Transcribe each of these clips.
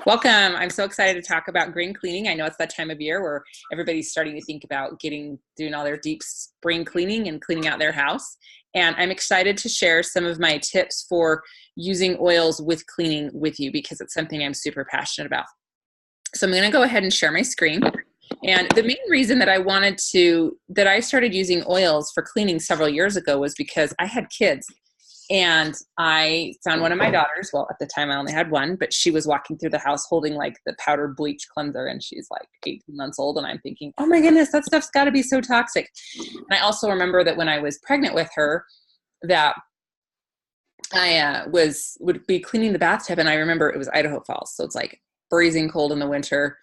Welcome. I'm so excited to talk about green cleaning. I know it's that time of year where everybody's starting to think about doing all their deep spring cleaning and cleaning out their house. And I'm excited to share some of my tips for using oils with cleaning with you because it's something I'm super passionate about. So I'm going to go ahead and share my screen. And the main reason that I started using oils for cleaning several years ago was because I had kids. And I found one of my daughters, well, at the time I only had one, but she was walking through the house holding like the powdered bleach cleanser, and she's like 18 months old. And I'm thinking, oh my goodness, that stuff's got to be so toxic. And I also remember that when I was pregnant with her, that I would be cleaning the bathtub, and I remember it was Idaho Falls. So it's like freezing cold in the winter,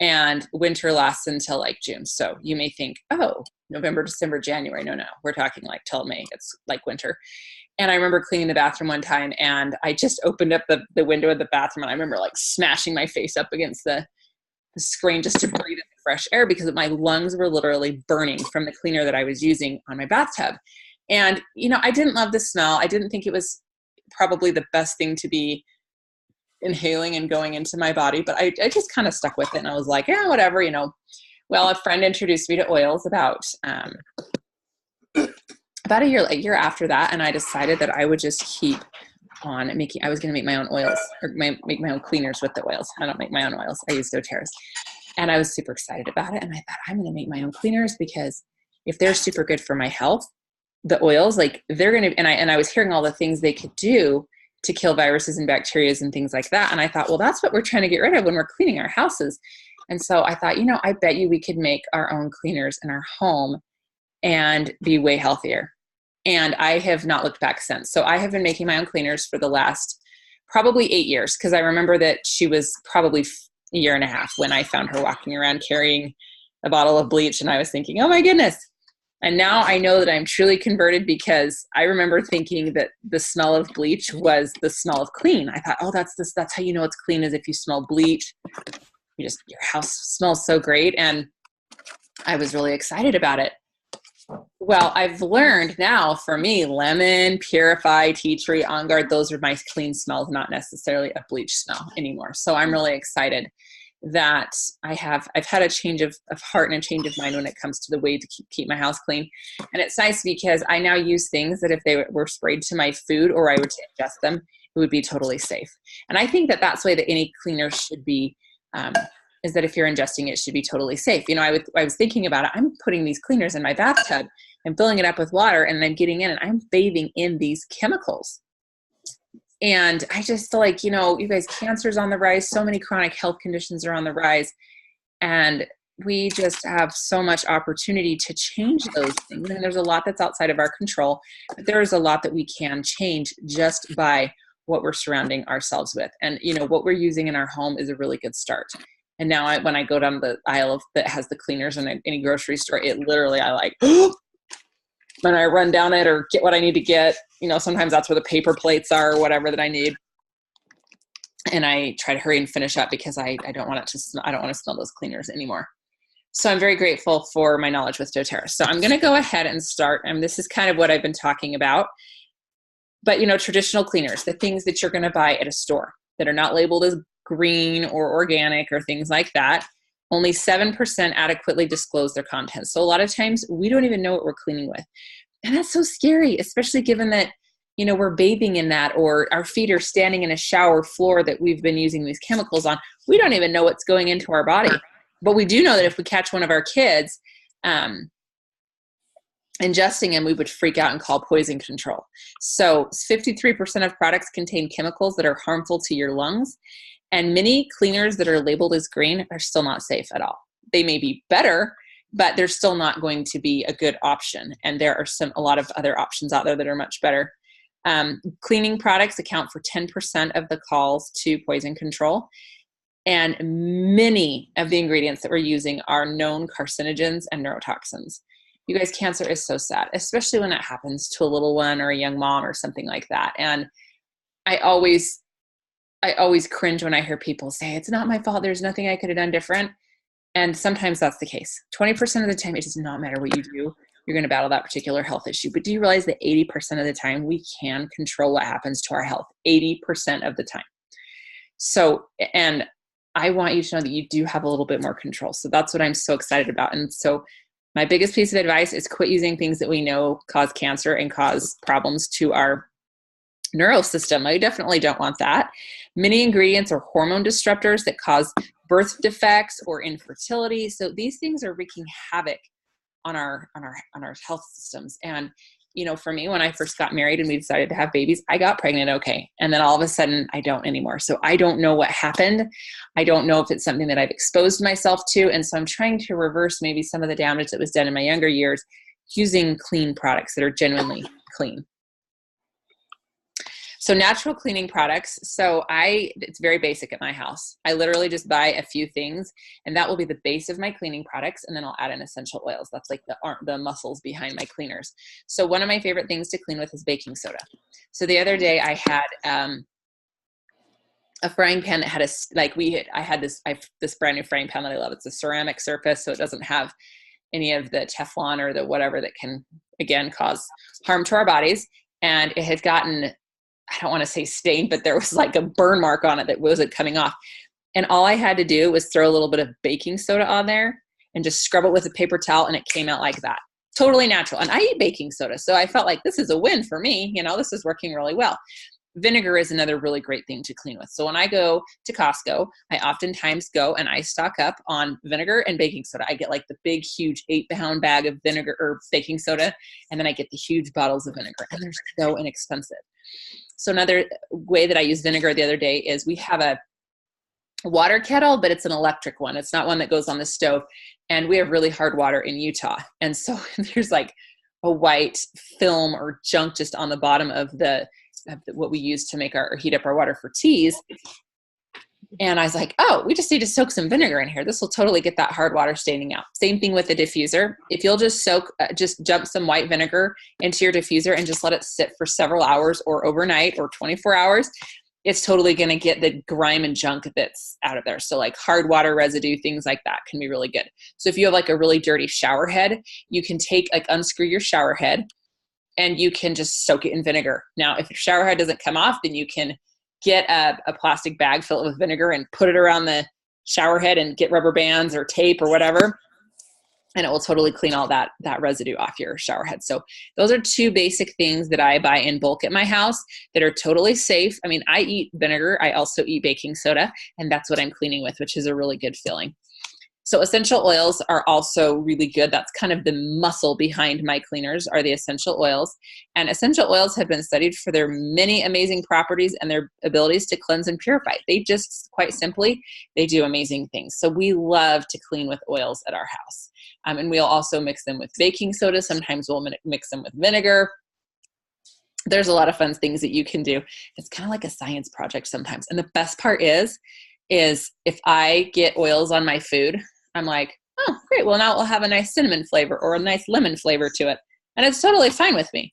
and winter lasts until like June. So you may think, oh, November, December, January. No, we're talking like till May. It's like winter. And I remember cleaning the bathroom one time, and I just opened up the window of the bathroom, and I remember like smashing my face up against the screen just to breathe in the fresh air because my lungs were literally burning from the cleaner that I was using on my bathtub. And, I didn't love the smell. I didn't think it was probably the best thing to be inhaling and going into my body, but I just kind of stuck with it. And I was like, yeah, whatever, Well, a friend introduced me to oils about a year after that, and I decided that I would just keep on I was going to make my own oils, or make my own cleaners with the oils. I don't make my own oils. I use doTERRA's. And I was super excited about it. And I thought, I'm going to make my own cleaners because if they're super good for my health, the oils, like they're going to, and I was hearing all the things they could do to kill viruses and bacteria and things like that. And I thought, well, that's what we're trying to get rid of when we're cleaning our houses. And so I thought, I bet you we could make our own cleaners in our home and be way healthier. And I have not looked back since. So I have been making my own cleaners for the last probably 8 years, because I remember that she was probably a year and a half when I found her walking around carrying a bottle of bleach. And I was thinking, oh my goodness. And now I know that I'm truly converted, because I remember thinking that the smell of bleach was the smell of clean. I thought, oh, that's how you know it's clean, is if you smell bleach. Your house smells so great. And I was really excited about it. Well, I've learned now, for me, lemon, Purify, tea tree, On Guard, those are my clean smells, not necessarily a bleach smell anymore. So I'm really excited that I've had a change of heart and a change of mind when it comes to the way to keep my house clean. And it's nice because I now use things that if they were sprayed to my food or I were to ingest them, it would be totally safe. And I think that that's the way that any cleaner should be, is that if you're ingesting it, should be totally safe. I was thinking about it. I'm putting these cleaners in my bathtub and filling it up with water, and I'm getting in and I'm bathing in these chemicals. And I just feel like, you guys, cancer's on the rise. So many chronic health conditions are on the rise. And we just have so much opportunity to change those things. And there's a lot that's outside of our control, but there is a lot that we can change just by what we're surrounding ourselves with. And, what we're using in our home is a really good start. And now when I go down the aisle that has the cleaners in any grocery store, it literally, I like, when I run down it or get what I need to get, sometimes that's where the paper plates are or whatever that I need. And I try to hurry and finish up because I don't want to smell those cleaners anymore. So I'm very grateful for my knowledge with doTERRA. So I'm going to go ahead and start. And this is kind of what I've been talking about. But, traditional cleaners, the things that you're going to buy at a store that are not labeled as green or organic or things like that, only 7% adequately disclose their contents. So a lot of times we don't even know what we're cleaning with. And that's so scary, especially given that, we're bathing in that, or our feet are standing in a shower floor that we've been using these chemicals on. We don't even know what's going into our body. But we do know that if we catch one of our kids ingesting them, we would freak out and call poison control. So 53% of products contain chemicals that are harmful to your lungs. And many cleaners that are labeled as green are still not safe at all. They may be better, but they're still not going to be a good option. And there are a lot of other options out there that are much better. Cleaning products account for 10% of the calls to poison control. And many of the ingredients that we're using are known carcinogens and neurotoxins. You guys, cancer is so sad, especially when it happens to a little one or a young mom or something like that. And I always cringe when I hear people say, it's not my fault, there's nothing I could have done different. And sometimes that's the case. 20% of the time, it does not matter what you do. You're going to battle that particular health issue. But do you realize that 80% of the time we can control what happens to our health? 80% of the time. So, and I want you to know that you do have a little bit more control. So that's what I'm so excited about. And so my biggest piece of advice is quit using things that we know cause cancer and cause problems to our neural system. I definitely don't want that. Many ingredients are hormone disruptors that cause birth defects or infertility. So these things are wreaking havoc on our health systems. And you know, for me, when I first got married and we decided to have babies, I got pregnant okay. And then all of a sudden I don't anymore. So I don't know what happened. I don't know if it's something that I've exposed myself to. And so I'm trying to reverse maybe some of the damage that was done in my younger years using clean products that are genuinely clean. So natural cleaning products. So it's very basic at my house. I literally just buy a few things and that will be the base of my cleaning products. And then I'll add in essential oils. That's like the muscles behind my cleaners. So one of my favorite things to clean with is baking soda. So the other day I had, a frying pan that had I had this brand new frying pan that I love. It's a ceramic surface. So it doesn't have any of the Teflon or the whatever that can, again, cause harm to our bodies. And it had gotten, I don't want to say stained, but there was like a burn mark on it that wasn't coming off. And all I had to do was throw a little bit of baking soda on there and just scrub it with a paper towel. And it came out like that. Totally natural. And I eat baking soda. So I felt like this is a win for me. You know, this is working really well. Vinegar is another really great thing to clean with. So when I go to Costco, I oftentimes go and I stock up on vinegar and baking soda. I get like the big, huge 8-pound bag of vinegar or baking soda. And then I get the huge bottles of vinegar and they're so inexpensive. So another way that I use vinegar the other day is we have a water kettle, but it's an electric one. It's not one that goes on the stove. And we have really hard water in Utah. And so there's like a white film or junk just on the bottom of what we use to make or heat up our water for teas. And I was like, oh, we just need to soak some vinegar in here. This will totally get that hard water staining out. Same thing with the diffuser. If you'll just just dump some white vinegar into your diffuser and just let it sit for several hours or overnight or 24 hours, it's totally going to get the grime and junk that's out of there. So like hard water residue, things like that can be really good. So if you have like a really dirty shower head, you can unscrew your shower head and you can just soak it in vinegar. Now, if your shower head doesn't come off, then you can get a plastic bag, fill it with vinegar and put it around the shower head and get rubber bands or tape or whatever. And it will totally clean all that residue off your shower head. So those are two basic things that I buy in bulk at my house that are totally safe. I mean, I eat vinegar. I also eat baking soda, and that's what I'm cleaning with, which is a really good feeling. So essential oils are also really good. That's kind of the muscle behind my cleaners are the essential oils. And essential oils have been studied for their many amazing properties and their abilities to cleanse and purify. They just, quite simply, they do amazing things. So we love to clean with oils at our house. And we'll also mix them with baking soda. Sometimes we'll mix them with vinegar. There's a lot of fun things that you can do. It's kind of like a science project sometimes. And the best part is if I get oils on my food, I'm like, oh, great. Well, now we'll have a nice cinnamon flavor or a nice lemon flavor to it. And it's totally fine with me.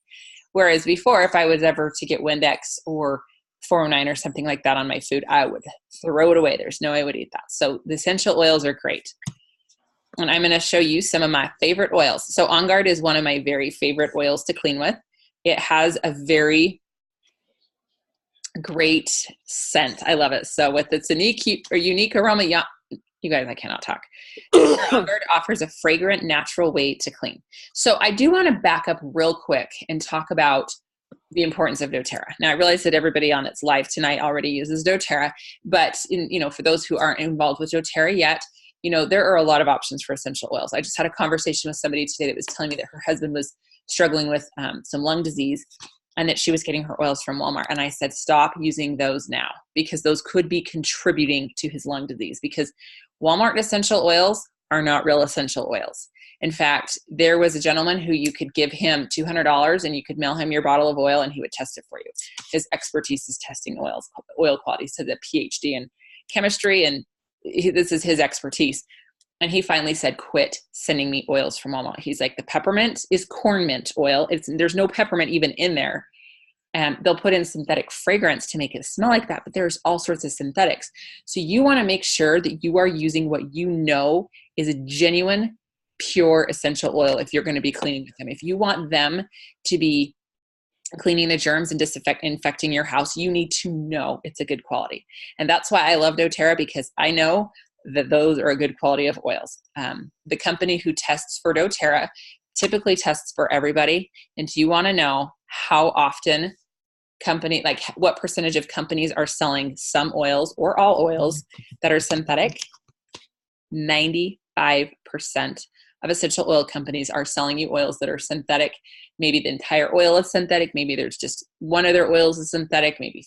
Whereas before, if I was ever to get Windex or 409 or something like that on my food, I would throw it away. There's no way I would eat that. So the essential oils are great. And I'm going to show you some of my favorite oils. So On Guard is one of my very favorite oils to clean with. It has a very great scent. I love it. So with its unique aroma, you guys, I cannot talk. On Guard offers a fragrant, natural way to clean. So I do want to back up real quick and talk about the importance of doTERRA. Now I realize that everybody on its live tonight already uses doTERRA, but for those who aren't involved with doTERRA yet, there are a lot of options for essential oils. I just had a conversation with somebody today that was telling me that her husband was struggling with some lung disease and that she was getting her oils from Walmart. And I said, stop using those now because those could be contributing to his lung disease because Walmart essential oils are not real essential oils. In fact, there was a gentleman who you could give him $200 and you could mail him your bottle of oil and he would test it for you. His expertise is testing oil quality. He has a PhD in chemistry and this is his expertise. And he finally said, quit sending me oils from Walmart. He's like, the peppermint is corn mint oil. There's no peppermint even in there. And they'll put in synthetic fragrance to make it smell like that, but there's all sorts of synthetics. So you want to make sure that you are using what you know is a genuine, pure essential oil if you're going to be cleaning with them. If you want them to be cleaning the germs and infecting your house, you need to know it's a good quality. And that's why I love doTERRA, because I know that those are a good quality of oils. The company who tests for doTERRA typically tests for everybody. And do you want to know how often like what percentage of companies are selling some oils or all oils that are synthetic? 95% of essential oil companies are selling you oils that are synthetic. Maybe the entire oil is synthetic. Maybe there's just one of their oils is synthetic, maybe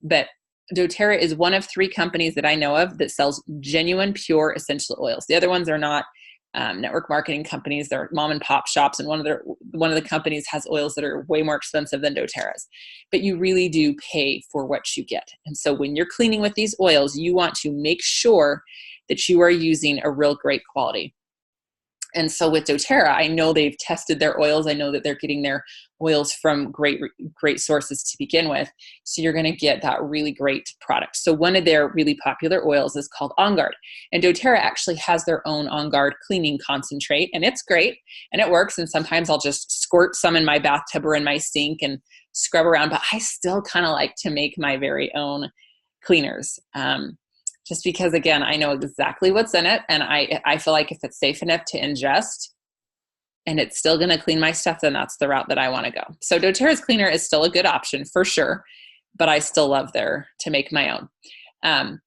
but doTERRA is one of 3 companies that I know of that sells genuine, pure essential oils. The other ones are not network marketing companies. They're mom and pop shops, and one of the companies has oils that are way more expensive than doTERRA's. But you really do pay for what you get. And so when you're cleaning with these oils, you want to make sure that you are using a real great quality. And so with doTERRA, I know they've tested their oils. I know that they're getting their oils from great sources to begin with. So you're going to get that really great product. So one of their really popular oils is called On Guard. And doTERRA actually has their own On Guard cleaning concentrate. And it's great. And it works. And sometimes I'll just squirt some in my bathtub or in my sink and scrub around. But I still kind of like to make my very own cleaners. Just because, again, I know exactly what's in it, and I feel like if it's safe enough to ingest and it's still going to clean my stuff, then that's the route that I want to go. So doTERRA's cleaner is still a good option for sure, but I still love to make my own.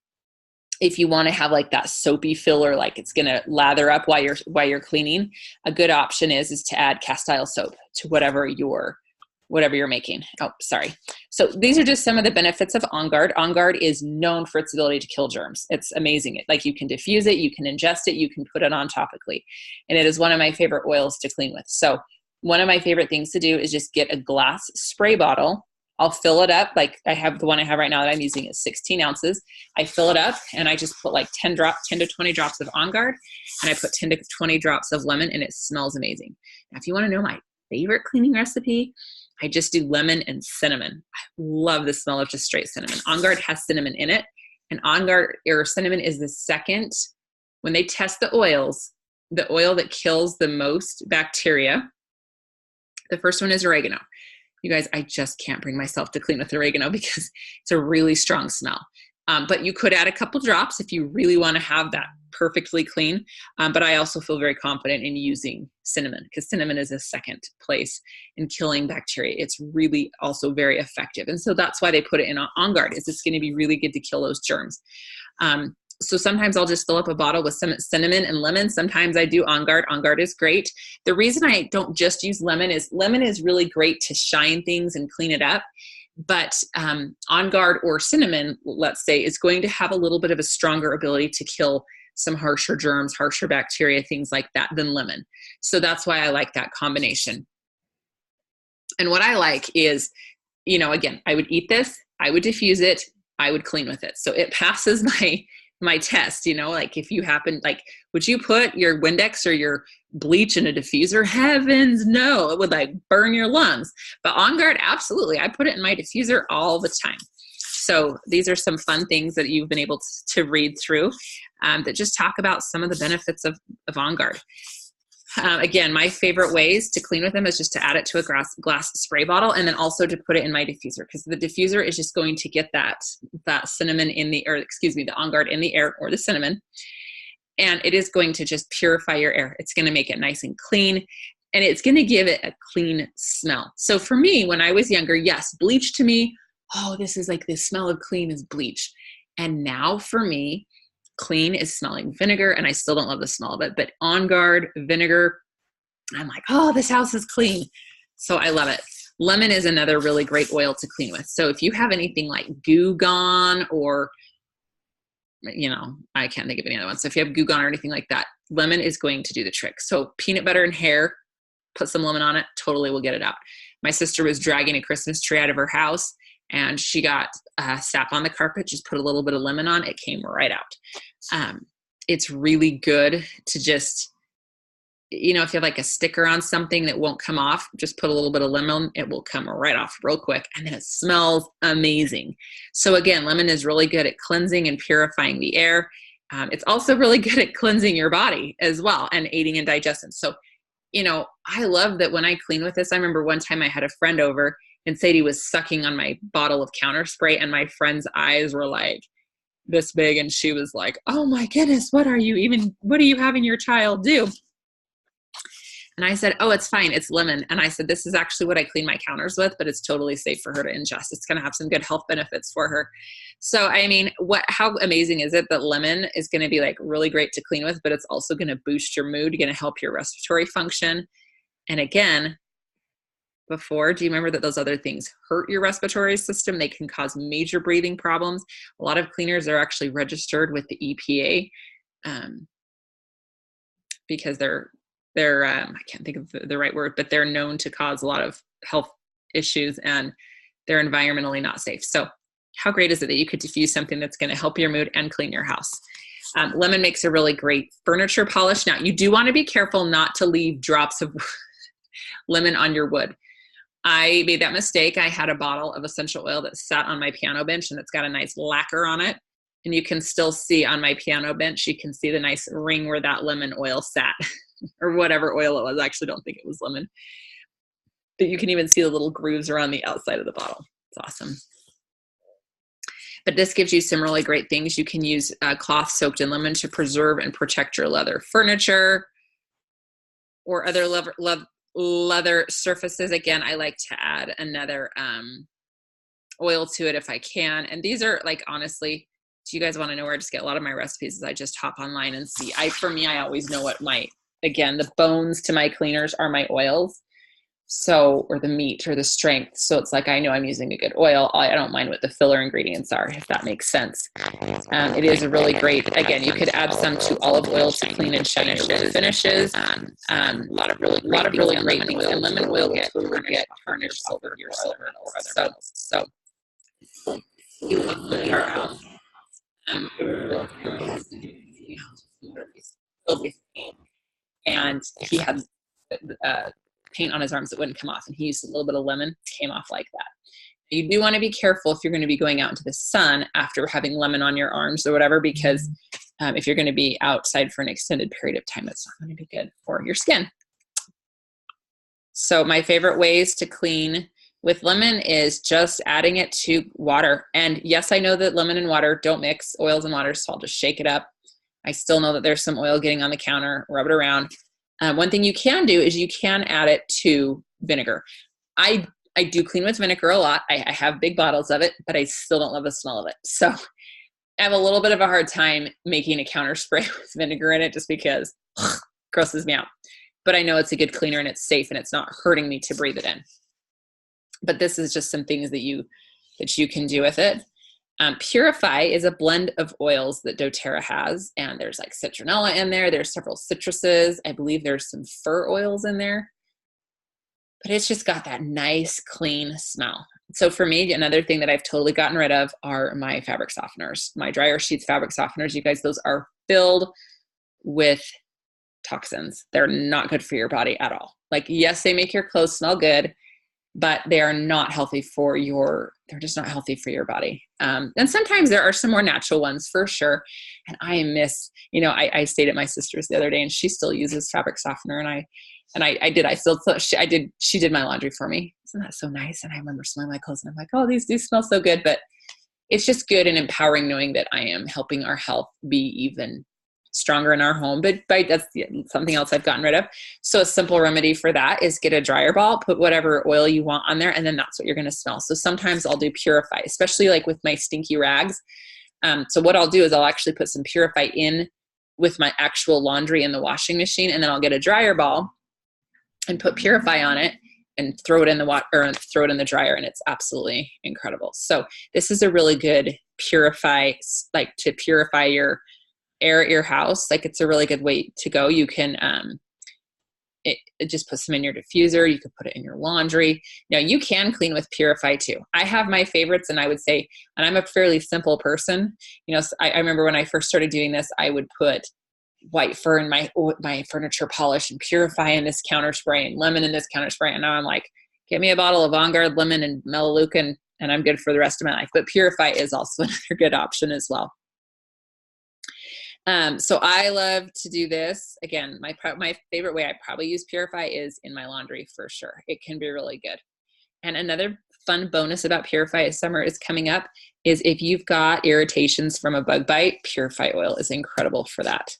If you want to have like that soapy filler, like it's going to lather up while you're cleaning, a good option is to add castile soap to whatever you're making. Oh, sorry. So these are just some of the benefits of On Guard. On Guard is known for its ability to kill germs. It's amazing. Like you can diffuse it, you can ingest it, you can put it on topically. And it is one of my favorite oils to clean with. So one of my favorite things to do is just get a glass spray bottle. I'll fill it up. Like I have the one I have right now that I'm using is 16 ounces. I fill it up and I just put like 10 to 20 drops of On Guard, and I put 10 to 20 drops of lemon, and it smells amazing. Now, if you want to know my favorite cleaning recipe, I just do lemon and cinnamon. I love the smell of just straight cinnamon. On Guard has cinnamon in it, and On Guard or cinnamon is the second, when they test the oils, the oil that kills the most bacteria. The first one is oregano. You guys, I just can't bring myself to clean with oregano because it's a really strong smell. But you could add a couple drops if you really want to have that perfectly clean. But I also feel very confident in using cinnamon because cinnamon is a second place in killing bacteria. It's really also very effective. And so that's why they put it in On Guard, is it's going to be really good to kill those germs. So sometimes I'll just fill up a bottle with some cinnamon and lemon. Sometimes I do On Guard. On Guard is great. The reason I don't just use lemon is really great to shine things and clean it up. But On Guard or cinnamon, let's say, is going to have a little bit of a stronger ability to kill some harsher germs, harsher bacteria, things like that than lemon. So that's why I like that combination. And what I like is, again, I would eat this, I would diffuse it, I would clean with it. So it passes my test, like if you happen, like, would you put your Windex or your bleach in a diffuser? Heavens no, it would like burn your lungs. But On Guard, absolutely. I put it in my diffuser all the time. So these are some fun things that you've been able to read through that just talk about some of the benefits of On Guard. Again, my favorite ways to clean with them is just to add it to a glass spray bottle, and then also to put it in my diffuser, because the diffuser is just going to get that cinnamon the On Guard in the air, or the cinnamon, and it is going to just purify your air. It's going to make it nice and clean, and it's going to give it a clean smell. So for me, when I was younger, yes, bleach to me, oh, this is like the smell of clean is bleach. And now for me, clean is smelling vinegar, and I still don't love the smell of it, but On Guard, vinegar, I'm like, oh, this house is clean. So I love it. Lemon is another really great oil to clean with. So if you have anything like Goo Gone, or, I can't think of any other ones. So if you have Goo Gone or anything like that, lemon is going to do the trick. So peanut butter and hair, put some lemon on it, totally will get it out. My sister was dragging a Christmas tree out of her house, and she got sap on the carpet, just put a little bit of lemon on, it came right out. It's really good to just, if you have like a sticker on something that won't come off, just put a little bit of lemon, it will come right off real quick, and then it smells amazing. So again, lemon is really good at cleansing and purifying the air. It's also really good at cleansing your body as well, and aiding in digestion. So I love that when I clean with this. I remember one time I had a friend over and Sadie was sucking on my bottle of counter spray, and my friend's eyes were like this big, and she was like, oh my goodness, what are you having your child do? And I said, oh, it's fine. It's lemon. And I said, this is actually what I clean my counters with, but it's totally safe for her to ingest. It's going to have some good health benefits for her. So, I mean, how amazing is it that lemon is going to be like really great to clean with, but it's also going to boost your mood, going to help your respiratory function. And again, do you remember that those other things hurt your respiratory system? They can cause major breathing problems. A lot of cleaners are actually registered with the EPA because they're I can't think of the right word, but they're known to cause a lot of health issues, and they're environmentally not safe. So how great is it that you could diffuse something that's going to help your mood and clean your house? Lemon makes a really great furniture polish. Now, you do want to be careful not to leave drops of lemon on your wood. I made that mistake. I had a bottle of essential oil that sat on my piano bench, and it's got a nice lacquer on it. And you can still see on my piano bench, you can see the nice ring where that lemon oil sat. Or whatever oil it was. I actually don't think it was lemon. But you can even see the little grooves around the outside of the bottle. It's awesome. But this gives you some really great things. You can use cloth soaked in lemon to preserve and protect your leather furniture or other leather surfaces. Again, I like to add another oil to it if I can. And these are like, honestly, do you guys want to know where I just get a lot of my recipes? Is I just hop online and see. For me, I always know what again, the bones to my cleaners are my oils. So, or the meat or the strength. So it's like, I know I'm using a good oil. I don't mind what the filler ingredients are, if that makes sense. It is a really great, again, you could add some to olive oil to clean and shine your wood finishes. A lot of really great things. And lemon oil will totally get harnish silver or silver or other oils. So you look at our house. And he had paint on his arms that wouldn't come off, and he used a little bit of lemon, came off like that. You do want to be careful if you're going to be going out into the sun after having lemon on your arms or whatever, because if you're going to be outside for an extended period of time, it's not going to be good for your skin. So my favorite ways to clean with lemon is just adding it to water. And yes, I know that lemon and water don't mix, oils and water, so I'll just shake it up. I still know that there's some oil getting on the counter, rub it around. One thing you can do is you can add it to vinegar. I do clean with vinegar a lot. I have big bottles of it, but I still don't love the smell of it. So I have a little bit of a hard time making a counter spray with vinegar in it just because it grosses me out. But I know it's a good cleaner and it's safe and it's not hurting me to breathe it in. But this is just some things that you can do with it. Purify is a blend of oils that doTERRA has, and there's like citronella in there. There's several citruses. I believe there's some fir oils in there, but it's just got that nice, clean smell. So for me, another thing that I've totally gotten rid of are my fabric softeners, my dryer sheets fabric softeners. You guys, those are filled with toxins. They're not good for your body at all. Like, yes, they make your clothes smell good, but they are not healthy for they're just not healthy for your body. And sometimes there are some more natural ones for sure. And I miss, I stayed at my sister's the other day and she still uses fabric softener. She did my laundry for me. Isn't that so nice? And I remember smelling my clothes and I'm like, oh, these do smell so good. But it's just good and empowering knowing that I am helping our health be even stronger in our home. But that's something else I've gotten rid of. So a simple remedy for that is get a dryer ball, put whatever oil you want on there, and then that's what you're going to smell. So sometimes I'll do Purify, especially like with my stinky rags. So what I'll do is I'll actually put some Purify in with my actual laundry in the washing machine, and then I'll get a dryer ball and put Purify on it and throw it in the water or throw it in the dryer, and it's absolutely incredible. So this is a really good Purify, like to purify your air at your house. Like, it's a really good way to go. You can it just put some in your diffuser. You could put it in your laundry. Now you can clean with Purify too. I have my favorites, and I would say, and I'm a fairly simple person. So I remember when I first started doing this, I would put white fur in my furniture polish and Purify in this counter spray and lemon in this counter spray. And now I'm like, get me a bottle of Vanguard lemon and Melaleuca and I'm good for the rest of my life. But Purify is also another good option as well. So I love to do this. Again, my favorite way I probably use Purify is in my laundry for sure. It can be really good. And another fun bonus about Purify as summer is coming up is if you've got irritations from a bug bite, Purify oil is incredible for that.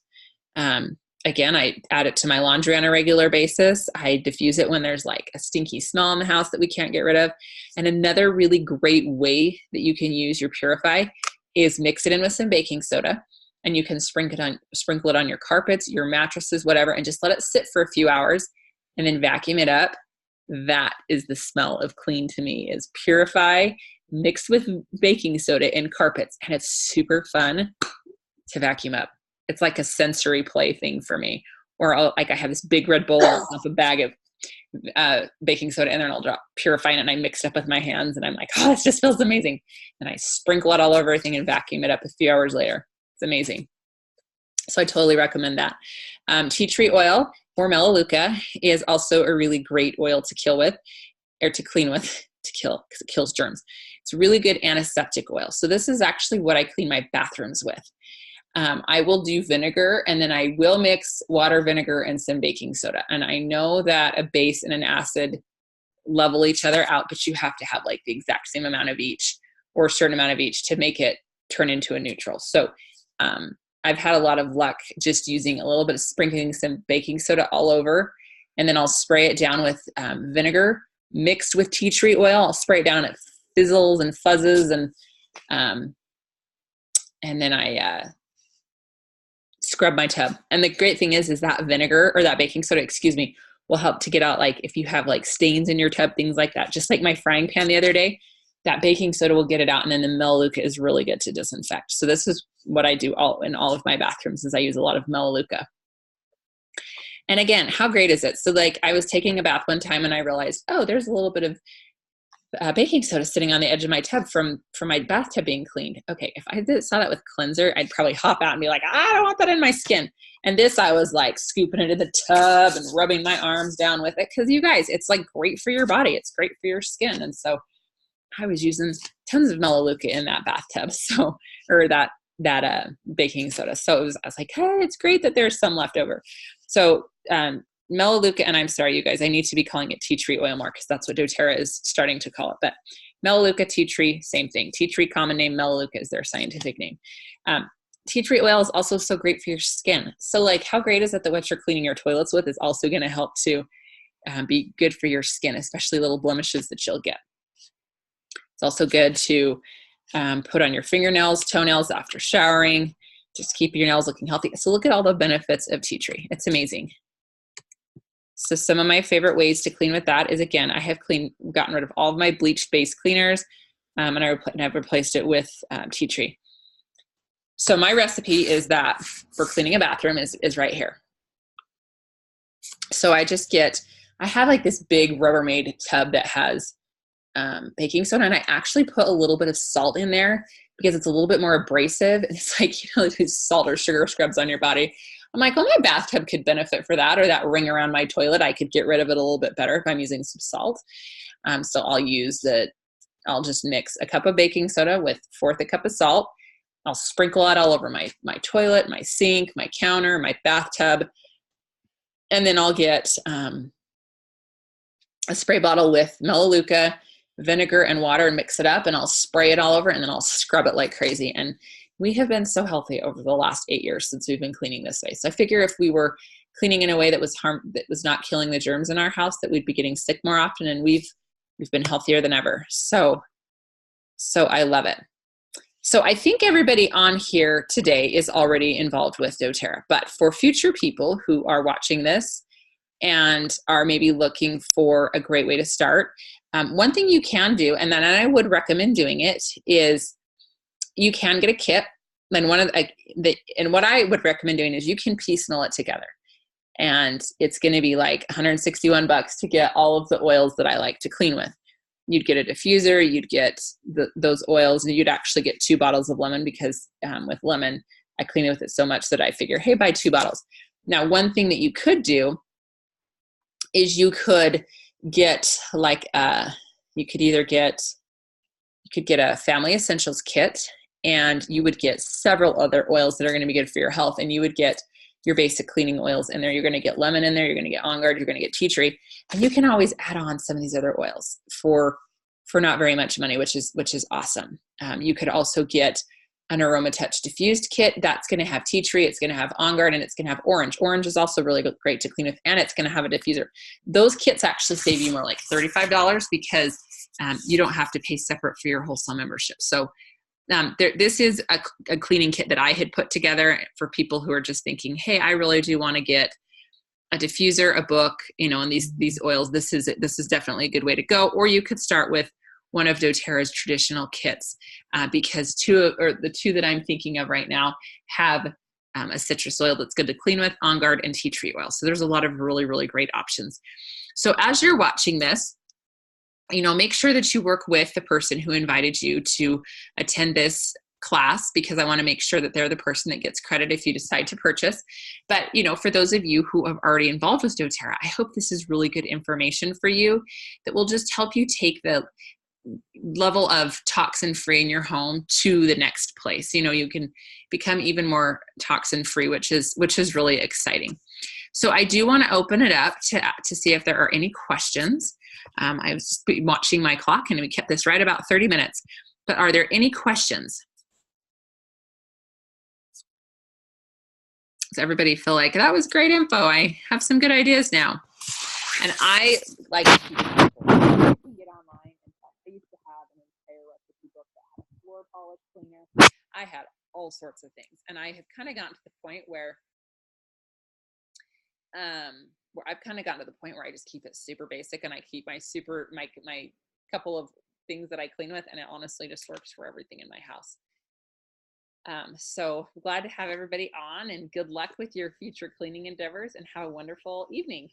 Again, I add it to my laundry on a regular basis. I diffuse it when there's like a stinky smell in the house that we can't get rid of. And another really great way that you can use your Purify is mix it in with some baking soda, and you can sprinkle it on your carpets, your mattresses, whatever, and just let it sit for a few hours and then vacuum it up. That is the smell of clean to me, is Purify mixed with baking soda in carpets. And it's super fun to vacuum up. It's like a sensory play thing for me. Or I have this big red bowl of a bag of baking soda, and then I'll drop Purify in it, and I mix it up with my hands, and I'm like, oh, this just feels amazing. And I sprinkle it all over everything and vacuum it up a few hours later. It's amazing. So I totally recommend that. Tea tree oil or melaleuca is also a really great oil to kill with, or to clean with, to kill, because it kills germs. It's a really good antiseptic oil. So this is actually what I clean my bathrooms with. I will do vinegar, and then I will mix water, vinegar, and some baking soda. And I know that a base and an acid level each other out, but you have to have like the exact same amount of each, or a certain amount of each, to make it turn into a neutral. So I've had a lot of luck just using a little bit of sprinkling some baking soda all over, and then I'll spray it down with vinegar mixed with tea tree oil. I'll spray it down, it fizzles and fuzzes, and then I scrub my tub. And the great thing is that vinegar, or that baking soda, will help to get out, like if you have like stains in your tub, things like that. Just like my frying pan the other day, that baking soda will get it out, and then the melaleuca is really good to disinfect. So this is what I do in all of my bathrooms, is I use a lot of melaleuca. And again, how great is it? So like I was taking a bath one time and I realized, oh, there's a little bit of baking soda sitting on the edge of my tub from my bathtub being cleaned. Okay, if I saw that with cleanser, I'd probably hop out and be like, I don't want that in my skin. And this, I was like scooping it in the tub and rubbing my arms down with it, because you guys, it's like great for your body. It's great for your skin. And so I was using tons of melaleuca in that bathtub, or that baking soda. So I was like, hey, it's great that there's some left over. So melaleuca, and I'm sorry, you guys, I need to be calling it tea tree oil more, because that's what doTERRA is starting to call it. But melaleuca, tea tree, same thing. Tea tree, common name, melaleuca is their scientific name. Tea tree oil is also so great for your skin. So like, how great is it that what you're cleaning your toilets with is also going to help to be good for your skin, especially little blemishes that you'll get. It's also good to put on your fingernails, toenails after showering, just keep your nails looking healthy. So look at all the benefits of tea tree. It's amazing. So some of my favorite ways to clean with that is, again, I have gotten rid of all of my bleached base cleaners, and I've replaced it with tea tree. So my recipe is that for cleaning a bathroom is right here. So I have like this big Rubbermaid tub that has baking soda, and I actually put a little bit of salt in there because it's a little bit more abrasive. And it's like, these salt or sugar scrubs on your body. I'm like, well, my bathtub could benefit for that, or that ring around my toilet, I could get rid of it a little bit better if I'm using some salt. So I'll just mix a cup of baking soda with 1/4 a cup of salt. I'll sprinkle it all over my toilet, my sink, my counter, my bathtub. And then I'll get a spray bottle with melaleuca, vinegar, and water, and mix it up, and I'll spray it all over, and then I'll scrub it like crazy. And we have been so healthy over the last 8 years since we've been cleaning this way. So I figure if we were cleaning in a way that was not killing the germs in our house, that we'd be getting sick more often, and we've been healthier than ever. So I love it. So I think everybody on here today is already involved with doTERRA, but for future people who are watching this and are maybe looking for a great way to start, one thing you can do, and then I would recommend doing it, is you can get a kit. And what I would recommend doing is you can piecemeal it together, and it's going to be like $161 to get all of the oils that I like to clean with. You'd get a diffuser, you'd get those oils, and you'd actually get 2 bottles of lemon, because with lemon, I clean it with it so much that I figure, hey, buy 2 bottles. Now, one thing that you could do is you could get you could get a Family Essentials kit, and you would get several other oils that are going to be good for your health. And you would get your basic cleaning oils in there. You're going to get lemon in there. You're going to get On Guard. You're going to get tea tree. And you can always add on some of these other oils for not very much money, which is awesome. You could also get an Aroma Touch diffused kit. That's going to have tea tree. It's going to have On Guard, and it's going to have orange. Orange is also really great to clean with, and it's going to have a diffuser. Those kits actually save you more like $35 because you don't have to pay separate for your wholesale membership. So this is a cleaning kit that I had put together for people who are just thinking, hey, I really do want to get a diffuser, a book, and these oils. This is definitely a good way to go. Or you could start with one of doTERRA's traditional kits because the two that I'm thinking of right now have a citrus oil that's good to clean with, On Guard, and tea tree oil. So there's a lot of really, really great options. So as you're watching this, make sure that you work with the person who invited you to attend this class, because I want to make sure that they're the person that gets credit if you decide to purchase. But, for those of you who have already involved with doTERRA, I hope this is really good information for you that will just help you take the level of toxin free in your home to the next place. You can become even more toxin free, which is really exciting. So I do want to open it up to see if there are any questions. I was watching my clock and we kept this right about 30 minutes, but are there any questions? Does everybody feel like that was great info? I have some good ideas now. And I like to keep it simple. You can get online, and I used to have an entire recipe book that had a floor polish cleaner. I had all sorts of things, and I have kind of gotten to the point where I've kind of gotten to the point where I just keep it super basic, and I keep my couple of things that I clean with, and it honestly just works for everything in my house. So glad to have everybody on, and good luck with your future cleaning endeavors, and have a wonderful evening.